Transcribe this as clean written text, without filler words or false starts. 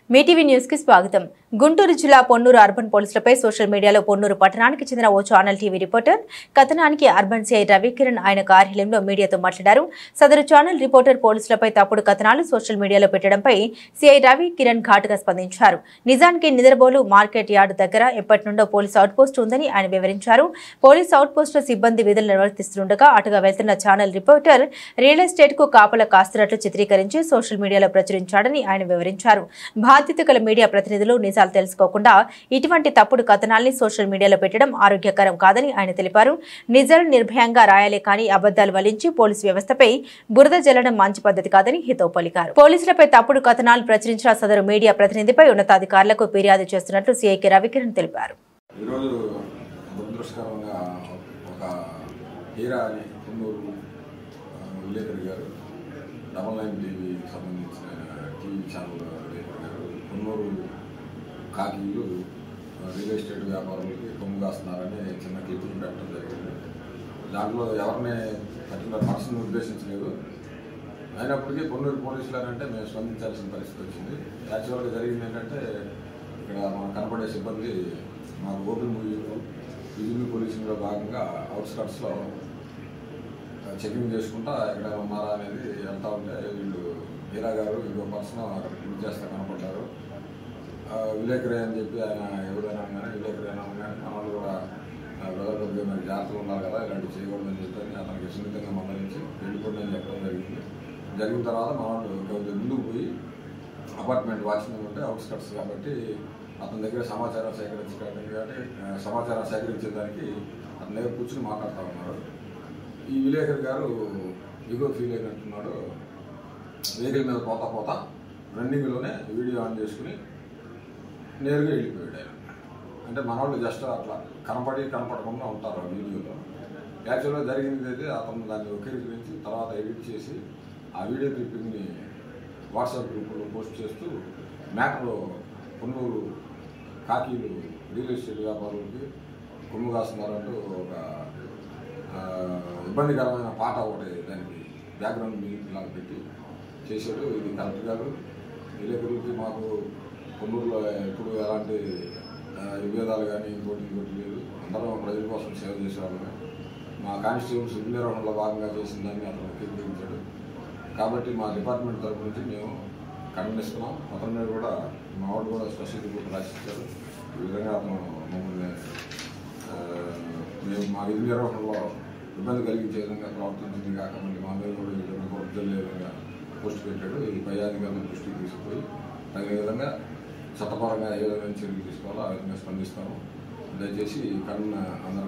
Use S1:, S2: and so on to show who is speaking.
S1: Mee TV news కి స్వాగతం. గుంటూరు జిల్లా పొన్నూరు అర్బన్ పోలీసులపై సోషల్ మీడియాలో పొన్నూరు పట్టణానికి చెందిన ఓ ఛానల్ టీవీ రిపోర్టర్ కథనానికి అర్బన్ సిఐ రవికిరణ్ ఆయన కార్యాలయంలో మీడియాతో మాట్లాడారు. సదరు ఛానల్ రిపోర్టర్ పోలీసులపై తప్పుడు కథనాలు సోషల్ మీడియాలో పెట్టడంపై సిఐ రవికిరణ్ ఘాటుగా స్పందించారు. నిజానికి నిద్రబోలు మార్కెట్ యార్డు దగ్గర ఎప్పటి నుండో పోలీసు అవుట్ పోస్ట్ ఉందని ఆయన వివరించారు. పోలీసు అవుట్ పోస్ట్ లో సిబ్బంది విధులు నిర్వర్తిస్తుండగా అటుగా వెళ్తున్న ఛానల్ రిపోర్టర్ రియల్ ఎస్టేట్ కు కాపలా కాస్తున్నట్లు చిత్రీకరించి సోషల్ మీడియాలో ప్రచురించాడని ఆయన వివరించారు. బాధ్యత గల మీడియా ప్రతినిధులు నిజాలు తెలుసుకోకుండా ఇటువంటి తప్పుడు కథనాల్ని సోషల్ మీడియాలో పెట్టడం ఆరోగ్యకరం కాదని ఆయన తెలిపారు. నిజాలు నిర్భయంగా రాయాలే కానీ అబద్దాలు వలించి పోలీసు వ్యవస్థపై బురద జల్లడం మంచి పద్ధతి కాదని హితవు పలికారు. పోలీసులపై తప్పుడు కథనాలు ప్రచురించిన సదరు మీడియా ప్రతినిధిపై ఉన్నతాధికారులకు ఫిర్యాదు చేస్తున్నట్లు సిఐకి రవికిరణ్ తెలిపారు.
S2: పొన్నూరు కాకీలు రియల్ ఎస్టేట్ వ్యాపారులకి కొమ్ము కాస్తున్నారని చిన్న క్లిప్పింగ్ పెట్టడం జరిగింది. దాంట్లో ఎవరిని పర్టికులర్ పర్సన్ ఉద్దేశించలేదు. అయినప్పటికీ పొన్నూరు పోలీసులు అంటే మేము స్పందించాల్సిన పరిస్థితి వచ్చింది. యాక్చువల్గా జరిగింది ఏంటంటే ఇక్కడ మనకు కనపడే సిబ్బంది మాకు ఓపెన్ విజిబుల్ పోలీసింగ్లో భాగంగా అవుట్స్కట్స్లో చెకింగ్ చేసుకుంటా ఎక్కడ ఉన్నారా అనేది వెళ్తూ ఉంటే వీళ్ళు హీరా గారు ఇంకో పర్సన్ అక్కడ క్లిక్ చేస్తా కనపడ్డారు. విలేకరి అని చెప్పి ఆయన ఎవరైనా కానీ విలేకరి అయినా కానీ మన వాళ్ళు కూడా బ్రదర్ మరి జాగ్రత్తగా ఉండాలి కదా, ఇలాంటివి చేయకూడదని చెప్పి అతనికి సున్నితంగా మందలించి వెళ్ళిపోండి అని చెప్పడం జరిగింది. జరిగిన తర్వాత మన వాళ్ళు కొంచెం ముందుకు పోయి అపార్ట్మెంట్ వాచ్మెన్ ఉంటే అవుట్స్కట్స్ కాబట్టి అతని దగ్గర సమాచారం సేకరించేదానికి అతని దగ్గర కూర్చుని మాట్లాడుతూ ఉన్నారు. ఈ విలేకరి గారు ఇగో ఫీల్ అయినట్టున్నాడు. వెహికల్ మీద పోతా రన్నింగ్లోనే వీడియో ఆన్ చేసుకుని నేరుగా వెళ్ళిపోయాడు ఆయన. అంటే మన వాళ్ళు జస్ట్ అట్లా కనపడకుండా ఉంటారు ఆ వీడియోలో. యాక్చువల్గా జరిగింది అయితే అతను దాన్ని వక్రీకరించి తర్వాత ఎడిట్ చేసి ఆ వీడియో క్లిప్పింగ్ని వాట్సాప్ గ్రూపులో పోస్ట్ చేస్తూ మ్యాటర్ పొన్నూరు కాకీలు రియల్ ఎస్టేట్ వ్యాపారులకి కొమ్ము కాస్తున్నారంటూ ఒక ఇబ్బందికరమైన పాట ఒకటి దానికి బ్యాక్గ్రౌండ్ మ్యూజిక్ లాగా పెట్టి చేశాడు. ఇది కలెక్టర్ గారు విలేకరులకి మాకు పొన్నూరులో ఎప్పుడు ఎలాంటి విభేదాలు కానీ ఇంకోటి లేదు. అందరం ప్రజల కోసం సేవ చేసేవాళ్ళమే. మా కానిస్టేబుల్స్ విధి నిర్వహణలో భాగంగా చేసిన దాన్ని అతను వక్రీకరించాడు. కాబట్టి మా డిపార్ట్మెంట్ తరఫు నుంచి మేము ఖండిస్తున్నాం. అతని మీద కూడా మా వాడు కూడా స్పెషల్ రిపోర్ట్ రాసిచ్చారు. ఈ విధంగా అతను మమ్మల్ని మేము మా విధి నిర్వహణలో ఇబ్బంది కలిగించే విధంగా ప్రవర్తించింది కాక మళ్ళీ మా మీద కూడా ఈ విధంగా కొరతలే విధంగా పోస్ట్ పెట్టాడు. ఇది పై అధికారుల దృష్టికి తీసుకుపోయి తగిన విధంగా చట్టపరంగా ఏ విధంగా చర్యలు తీసుకోవాలో ఆ విధంగా స్పందిస్తాము. దయచేసి కన్నా అందరూ